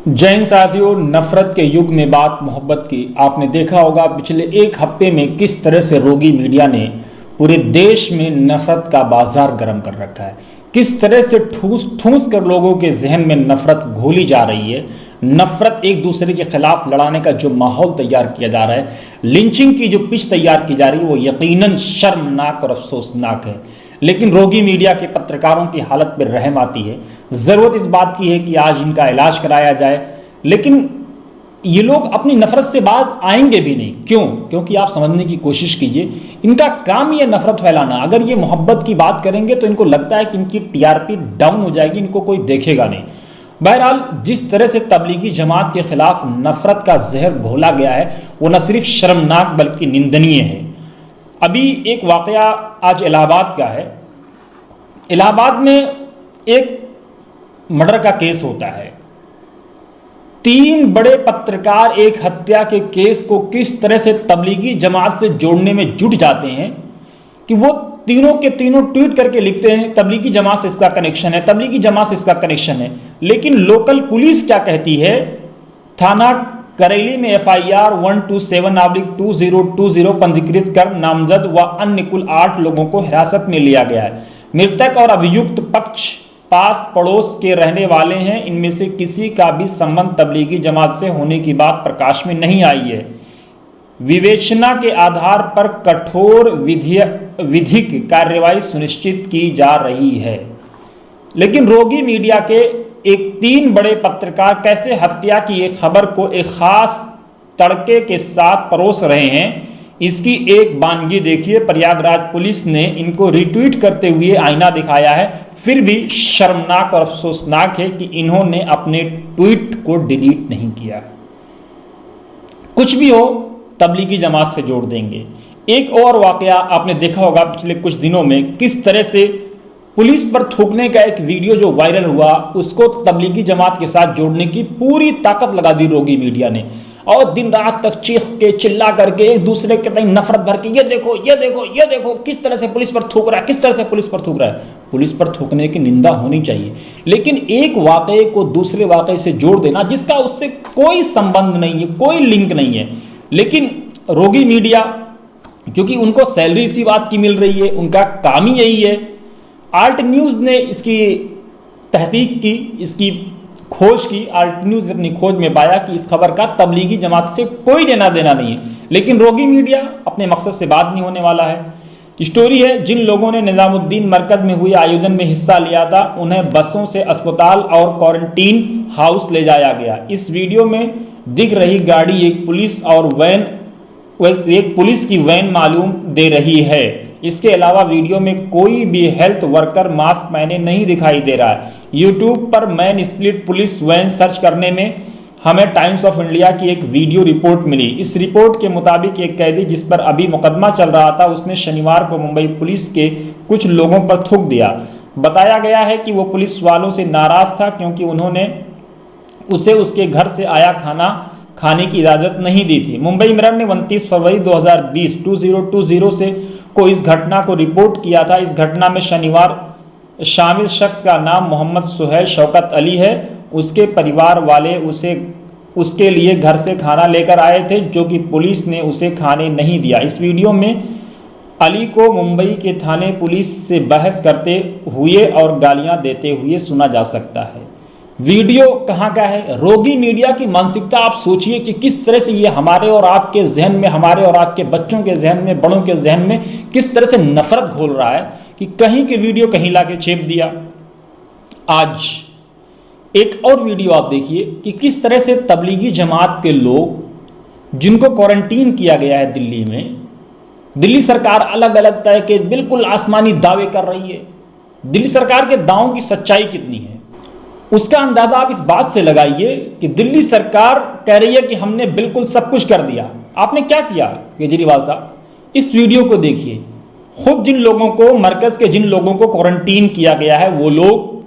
जय हिंद साथियों, नफरत के युग में बात मोहब्बत की। आपने देखा होगा पिछले एक हफ्ते में किस तरह से रोगी मीडिया ने पूरे देश में नफरत का बाजार गर्म कर रखा है। किस तरह से ठूस ठूस कर लोगों के जहन में नफरत घोली जा रही है। नफरत एक दूसरे के खिलाफ लड़ाने का जो माहौल तैयार किया जा रहा है, लिंचिंग की जो पिच तैयार की जा रही है, वो यकीनन शर्मनाक और अफसोसनाक है। लेकिन रोगी मीडिया के पत्रकारों की हालत पर रहम आती है। ज़रूरत इस बात की है कि आज इनका इलाज कराया जाए, लेकिन ये लोग अपनी नफरत से बाज आएंगे भी नहीं। क्यों? क्योंकि आप समझने की कोशिश कीजिए, इनका काम ये नफरत फैलाना। अगर ये मोहब्बत की बात करेंगे तो इनको लगता है कि इनकी टीआरपी डाउन हो जाएगी, इनको कोई देखेगा नहीं। बहरहाल, जिस तरह से तबलीगी जमात के खिलाफ नफरत का जहर घोला गया है, वो न सिर्फ शर्मनाक बल्कि निंदनीय है। अभी एक वाकया आज इलाहाबाद का है। इलाहाबाद में एक मर्डर का केस होता है। 3 बड़े पत्रकार एक हत्या के केस को किस तरह से तबलीगी जमात से जोड़ने में जुट जाते हैं कि वो तीनों के तीनों ट्वीट करके लिखते हैं तबलीगी जमात से इसका कनेक्शन है, तबलीगी जमात से इसका कनेक्शन है। लेकिन लोकल पुलिस क्या कहती है? थाना करेली में FIR 127/2020 पंजीकृत कर नामजद व अन्य कुल 8 लोगों को हिरासत में लिया गया है। मृतक और अभियुक्त पक्ष पास पड़ोस के रहने वाले हैं। इनमें से किसी का भी संबंध तबलीगी जमात से होने की बात प्रकाश में नहीं आई है। विवेचना के आधार पर कठोर विधिक कार्रवाई सुनिश्चित की जा रही है। लेकिन रोगी मीडिया के एक 3 बड़े पत्रकार कैसे हत्या की एक खबर को एक खास तड़के के साथ परोस रहे हैं, इसकी एक बानगी देखिए। प्रयागराज पुलिस ने इनको रिट्वीट करते हुए आईना दिखाया है। फिर भी शर्मनाक और अफसोसनाक है कि इन्होंने अपने ट्वीट को डिलीट नहीं किया। कुछ भी हो, तबलीगी जमात से जोड़ देंगे। एक और वाकया आपने देखा होगा पिछले कुछ दिनों में, किस तरह से पुलिस पर थूकने का एक वीडियो जो वायरल हुआ, उसको तबलीगी जमात के साथ जोड़ने की पूरी ताकत लगा दी रोगी मीडिया ने, और दिन रात तक चीख के चिल्ला करके एक दूसरे के तक नफरत भर के ये देखो ये देखो ये देखो किस तरह से पुलिस पर थूक रहा है, किस तरह से पुलिस पर थूक रहा है। पुलिस पर थूकने की निंदा होनी चाहिए, लेकिन एक वाकये को दूसरे वाकये से जोड़ देना जिसका उससे कोई संबंध नहीं है, कोई लिंक नहीं है। लेकिन रोगी मीडिया, क्योंकि उनको सैलरी इसी बात की मिल रही है, उनका काम ही यही है। आल्ट न्यूज़ ने इसकी तहकीक की, इसकी खोज की। आल्ट न्यूज़ ने अपनी खोज में पाया कि इस खबर का तबलीगी जमात से कोई लेना देना नहीं है। लेकिन रोगी मीडिया अपने मकसद से बात नहीं होने वाला है। स्टोरी है, जिन लोगों ने निजामुद्दीन मरकज में हुए आयोजन में हिस्सा लिया था, उन्हें बसों से अस्पताल और क्वारंटीन हाउस ले जाया गया। इस वीडियो में दिख रही गाड़ी एक पुलिस की वैन मालूम दे रही है। इसके अलावा वीडियो में कोई भी हेल्थ वर्कर मास्क पहने नहीं दिखाई दे रहा है। यूट्यूब पर man split police van search करने में हमें टाइम्स ऑफ इंडिया की एक वीडियो रिपोर्ट मिली। इस रिपोर्ट के मुताबिक एक कैदी जिस पर अभी मुकदमा चल रहा था, उसने शनिवार को मुंबई पुलिस के कुछ लोगों पर थूक दिया। बताया गया है कि वो पुलिस वालों से नाराज था क्योंकि उन्होंने उसे उसके घर से आया खाना खाने की इजाज़त नहीं दी थी। मुंबई मिरर ने 29 फरवरी 2020 से को इस घटना को रिपोर्ट किया था। इस घटना में शनिवार शामिल शख्स का नाम मोहम्मद सुहैल शौकत अली है। उसके परिवार वाले उसके लिए घर से खाना लेकर आए थे, जो कि पुलिस ने उसे खाने नहीं दिया। इस वीडियो में अली को मुंबई के थाने पुलिस से बहस करते हुए और गालियां देते हुए सुना जा सकता है। वीडियो कहाँ का है? रोगी मीडिया की मानसिकता आप सोचिए कि किस तरह से ये हमारे और आपके जहन में, हमारे और आपके बच्चों के जहन में, बड़ों के जहन में किस तरह से नफरत घोल रहा है कि कहीं के वीडियो कहीं लाके छेप दिया। आज एक और वीडियो आप देखिए कि किस तरह से तबलीगी जमात के लोग जिनको क्वारंटीन किया गया है दिल्ली में, दिल्ली सरकार अलग अलग तरह के बिल्कुल आसमानी दावे कर रही है। दिल्ली सरकार के दावों की सच्चाई कितनी है उसका अंदाजा आप इस बात से लगाइए कि दिल्ली सरकार कह रही है कि हमने बिल्कुल सब कुछ कर दिया। आपने क्या किया केजरीवाल साहब? इस वीडियो को देखिए। खुद जिन लोगों को, मरकज के जिन लोगों को क्वारंटीन किया गया है, वो लोग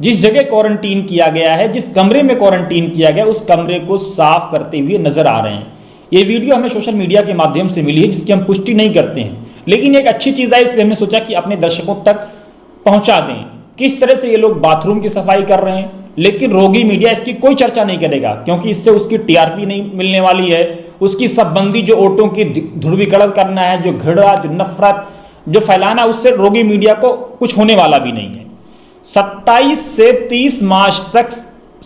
जिस जगह क्वारंटीन किया गया है, जिस कमरे में क्वारंटीन किया गया, उस कमरे को साफ करते हुए नजर आ रहे हैं। ये वीडियो हमें सोशल मीडिया के माध्यम से मिली है, जिसकी हम पुष्टि नहीं करते हैं, लेकिन एक अच्छी चीज है, इसलिए हमने सोचा कि अपने दर्शकों तक पहुंचा दें। किस तरह से ये लोग बाथरूम की सफाई कर रहे हैं, लेकिन रोगी मीडिया इसकी कोई चर्चा नहीं करेगा, क्योंकि इससे उसकी टीआरपी नहीं मिलने वाली है। उसकी सबबंदी जो वोटों की ध्रुवीकरण करना है, जो घृणा, जो नफरत जो फैलाना, उससे रोगी मीडिया को कुछ होने वाला भी नहीं है। 27 से 30 मार्च तक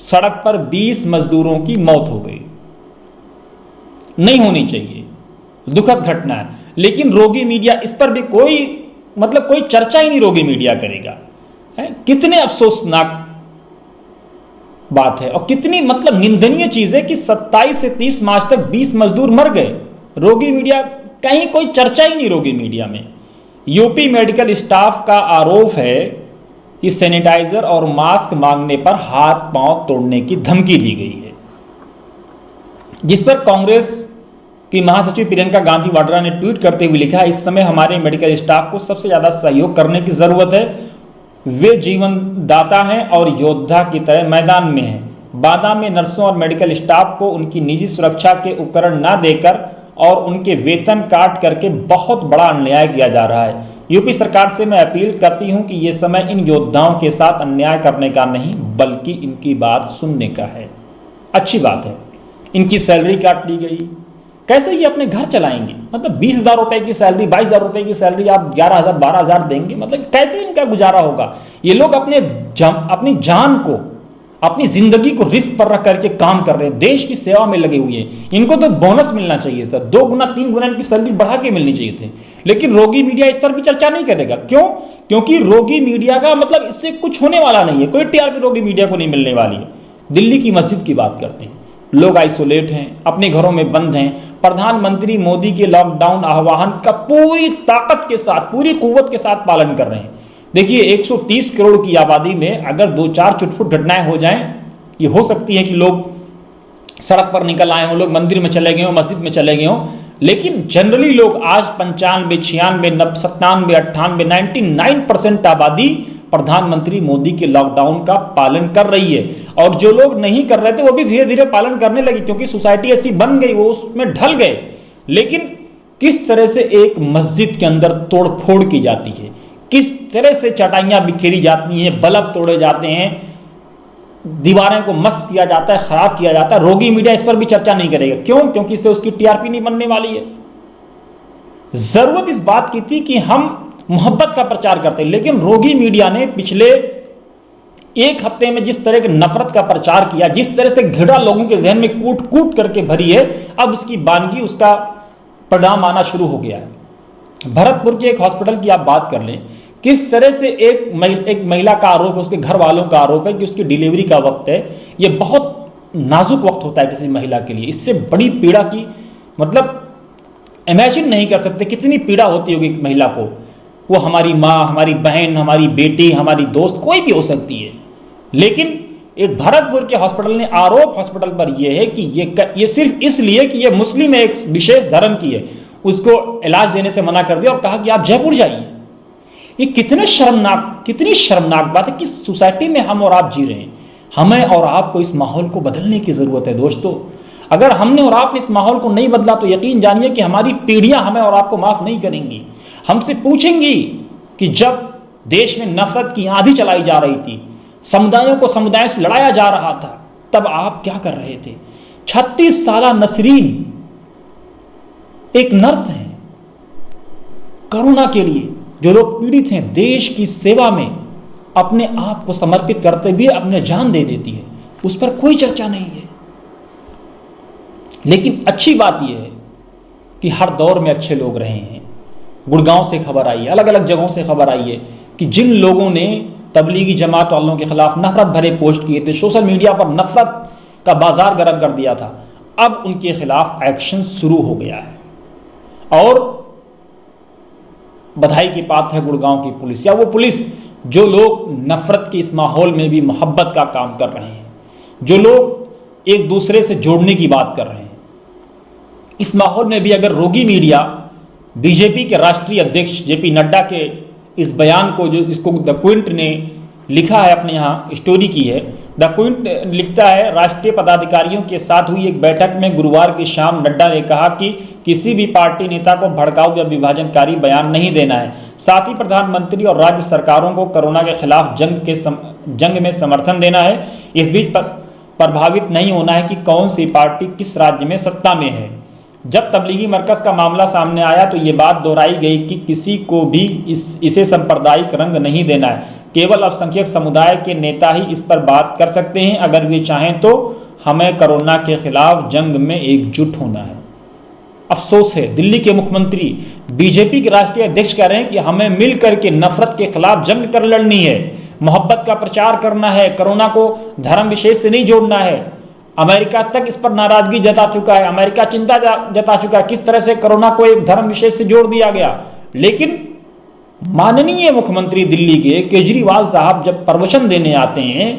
सड़क पर 20 मजदूरों की मौत हो गई। नहीं होनी चाहिए, दुखद घटना है, लेकिन रोगी मीडिया इस पर भी कोई चर्चा ही नहीं रोगी मीडिया करेगा। कितने अफसोसनाक बात है और कितनी निंदनीय चीज है कि 27 से 30 मार्च तक 20 मजदूर मर गए। रोगी मीडिया कहीं कोई चर्चा ही नहीं रोगी मीडिया में। यूपी मेडिकल स्टाफ का आरोप है कि सैनिटाइजर और मास्क मांगने पर हाथ पांव तोड़ने की धमकी दी गई है, जिस पर कांग्रेस की महासचिव प्रियंका गांधी वाड्रा ने ट्वीट करते हुए लिखा, इस समय हमारे मेडिकल स्टाफ को सबसे ज्यादा सहयोग करने की जरूरत है। वे जीवन दाता हैं और योद्धा की तरह मैदान में हैं। बादा में नर्सों और मेडिकल स्टाफ को उनकी निजी सुरक्षा के उपकरण न देकर और उनके वेतन काट करके बहुत बड़ा अन्याय किया जा रहा है। यूपी सरकार से मैं अपील करती हूं कि यह समय इन योद्धाओं के साथ अन्याय करने का नहीं, बल्कि इनकी बात सुनने का है। अच्छी बात है, इनकी सैलरी काट ली गई, कैसे ये अपने घर चलाएंगे? 20,000 रुपए की सैलरी, 22,000 रुपए की सैलरी आप 11,000 12,000 देंगे, कैसे इनका गुजारा होगा? ये लोग अपनी जान को, अपनी जिंदगी को रिस्क पर रख करके काम कर रहे हैं, देश की सेवा में लगे हुए हैं। इनको तो बोनस मिलना चाहिए था, 2 गुना 3 गुना इनकी सैलरी बढ़ा के मिलनी चाहिए थी। लेकिन रोगी मीडिया इस पर भी चर्चा नहीं करेगा। क्यों? क्योंकि रोगी मीडिया का इससे कुछ होने वाला नहीं है, कोई टीआरपी रोगी मीडिया को नहीं मिलने वाली है। दिल्ली की मस्जिद की बात करते हैं, लोग आइसोलेट हैं, अपने घरों में बंद हैं। प्रधानमंत्री मोदी के लॉकडाउन आह्वान का पूरी ताकत के साथ, पूरी कुव्वत के साथ पालन कर रहे हैं। देखिए, 130 करोड़ की आबादी में अगर 2-4 छुटपुट घटनाएं हो जाएं, ये हो सकती है कि लोग सड़क पर निकल आए हों, लोग मंदिर में चले गए हों, मस्जिद में चले गए हों, लेकिन जनरली लोग आज 95, 96, 97, 98, 99% आबादी प्रधानमंत्री मोदी के लॉकडाउन का पालन कर रही है। और जो लोग नहीं कर रहे थे वो भी धीरे धीरे पालन करने लगे, क्योंकि सोसाइटी ऐसी बन गई, वो उसमें ढल गए। लेकिन किस तरह से एक मस्जिद के अंदर तोड़फोड़ की जाती है, किस तरह से चटाइयां बिखेरी जाती हैं, बल्ब तोड़े जाते हैं, दीवारें को मस्त किया जाता है, खराब किया जाता है, रोगी मीडिया इस पर भी चर्चा नहीं करेगा। क्यों? क्योंकि इससे उसकी टीआरपी नहीं बनने वाली है। जरूरत इस बात की थी कि हम मोहब्बत का प्रचार करते हैं, लेकिन रोगी मीडिया ने पिछले 1 हफ्ते में जिस तरह के नफरत का प्रचार किया, जिस तरह से घृणा लोगों के जहन में कूट कूट करके भरी है, अब उसकी बानगी, उसका परिणाम आना शुरू हो गया है। भरतपुर के एक हॉस्पिटल की आप बात कर लें, किस तरह से एक महिला का आरोप है, उसके घर वालों का आरोप है कि उसकी डिलीवरी का वक्त है, यह बहुत नाजुक वक्त होता है किसी महिला के लिए। इससे बड़ी पीड़ा की इमेजिन नहीं कर सकते कितनी पीड़ा होती होगी एक महिला को। वो हमारी माँ, हमारी बहन, हमारी बेटी, हमारी दोस्त, कोई भी हो सकती है। लेकिन एक भरतपुर के हॉस्पिटल ने आरोप हॉस्पिटल पर यह है कि ये सिर्फ इसलिए कि ये मुस्लिम है, एक विशेष धर्म की है, उसको इलाज देने से मना कर दिया और कहा कि आप जयपुर जाइए। ये कितनी शर्मनाक बात है कि सोसाइटी में हम और आप जी रहे हैं। हमें और आपको इस माहौल को बदलने की जरूरत है दोस्तों। अगर हमने और आपने इस माहौल को नहीं बदला तो यकीन जानिए कि हमारी पीढ़ियां हमें और आपको माफ नहीं करेंगी। हमसे पूछेंगी कि जब देश में नफरत की आंधी चलाई जा रही थी, समुदायों को समुदायों से लड़ाया जा रहा था, तब आप क्या कर रहे थे? 36 साल नसरीन एक नर्स हैं, कोरोना के लिए जो लोग पीड़ित हैं, देश की सेवा में अपने आप को समर्पित करते हुए अपने जान दे देती है, उस पर कोई चर्चा नहीं है। लेकिन अच्छी बात यह है कि हर दौर में अच्छे लोग रहे हैं। गुड़गांव से खबर आई है, अलग अलग जगहों से खबर आई है कि जिन लोगों ने तबलीगी जमात वालों के खिलाफ नफरत भरे पोस्ट किए थे, सोशल मीडिया पर नफरत का बाजार गर्म कर दिया था, अब उनके खिलाफ एक्शन शुरू हो गया है। और बधाई की बात है गुड़गांव की पुलिस, या वो पुलिस जो लोग नफरत के इस माहौल में भी मोहब्बत का काम कर रहे हैं, जो लोग एक दूसरे से जोड़ने की बात कर रहे हैं। इस माहौल में भी अगर रोगी मीडिया बीजेपी के राष्ट्रीय अध्यक्ष जेपी नड्डा के इस बयान को, जो इसको द क्विंट ने लिखा है, अपने यहाँ स्टोरी की है, द क्विंट लिखता है, राष्ट्रीय पदाधिकारियों के साथ हुई एक बैठक में गुरुवार की शाम नड्डा ने कहा कि किसी भी पार्टी नेता को भड़काऊ या विभाजनकारी बयान नहीं देना है। साथ ही प्रधानमंत्री और राज्य सरकारों को कोरोना के खिलाफ जंग में समर्थन देना है। इस बीच प्रभावित नहीं होना है कि कौन सी पार्टी किस राज्य में सत्ता में है। जब तबलीगी मरकज का मामला सामने आया तो ये बात दोहराई गई कि किसी को भी इसे सांप्रदायिक रंग नहीं देना है। केवल अल्पसंख्यक समुदाय के नेता ही इस पर बात कर सकते हैं। अगर वे चाहें तो हमें कोरोना के खिलाफ जंग में एकजुट होना है। अफसोस है, दिल्ली के मुख्यमंत्री बीजेपी के राष्ट्रीय अध्यक्ष कह रहे हैं कि हमें मिलकर के नफरत के खिलाफ जंग कर लड़नी है, मोहब्बत का प्रचार करना है, कोरोना को धर्म विशेष से नहीं जोड़ना है। अमेरिका तक इस पर नाराजगी जता चुका है, अमेरिका चिंता जता चुका है किस तरह से कोरोना को एक धर्म विशेष से जोड़ दिया गया। लेकिन माननीय मुख्यमंत्री दिल्ली के केजरीवाल साहब जब प्रवचन देने आते हैं,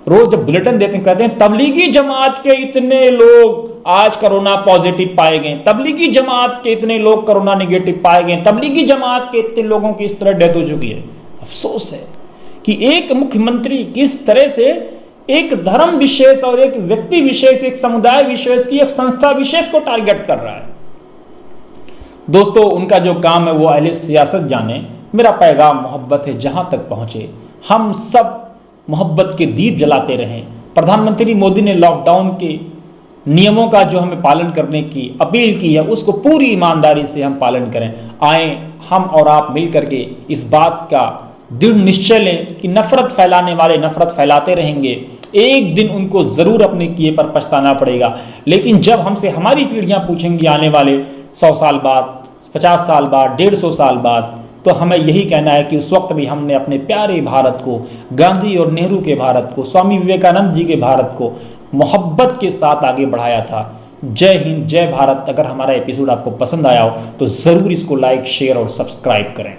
रोज जब बुलेटिन देते हैं, कहते हैं तबलीगी जमात के इतने लोग आज कोरोना पॉजिटिव पाए गए, तबलीगी जमात के इतने लोग कोरोना नेगेटिव पाए गए, तबलीगी जमात के इतने लोगों की इस तरह डेथ हो चुकी है। अफसोस है कि एक मुख्यमंत्री किस तरह से एक धर्म विशेष और एक व्यक्ति विशेष, एक समुदाय विशेष की, एक संस्था विशेष को टारगेट कर रहा है। दोस्तों, उनका जो काम है वो अहले सियासत जाने। मेरा पैगाम मोहब्बत है, जहां तक पहुंचे हम सब मोहब्बत के दीप जलाते रहें। प्रधानमंत्री मोदी ने लॉकडाउन के नियमों का जो हमें पालन करने की अपील की है, उसको पूरी ईमानदारी से हम पालन करें। आए हम और आप मिलकर के इस बात का दृढ़ निश्चय लें कि नफरत फैलाने वाले नफरत फैलाते रहेंगे, एक दिन उनको जरूर अपने किए पर पछताना पड़ेगा। लेकिन जब हमसे हमारी पीढ़ियां पूछेंगी आने वाले 100 साल बाद, 50 साल बाद, 150 साल बाद, तो हमें यही कहना है कि उस वक्त भी हमने अपने प्यारे भारत को, गांधी और नेहरू के भारत को, स्वामी विवेकानंद जी के भारत को मोहब्बत के साथ आगे बढ़ाया था। जय हिंद, जय भारत। अगर हमारा एपिसोड आपको पसंद आया हो तो जरूर इसको लाइक, शेयर और सब्सक्राइब करें।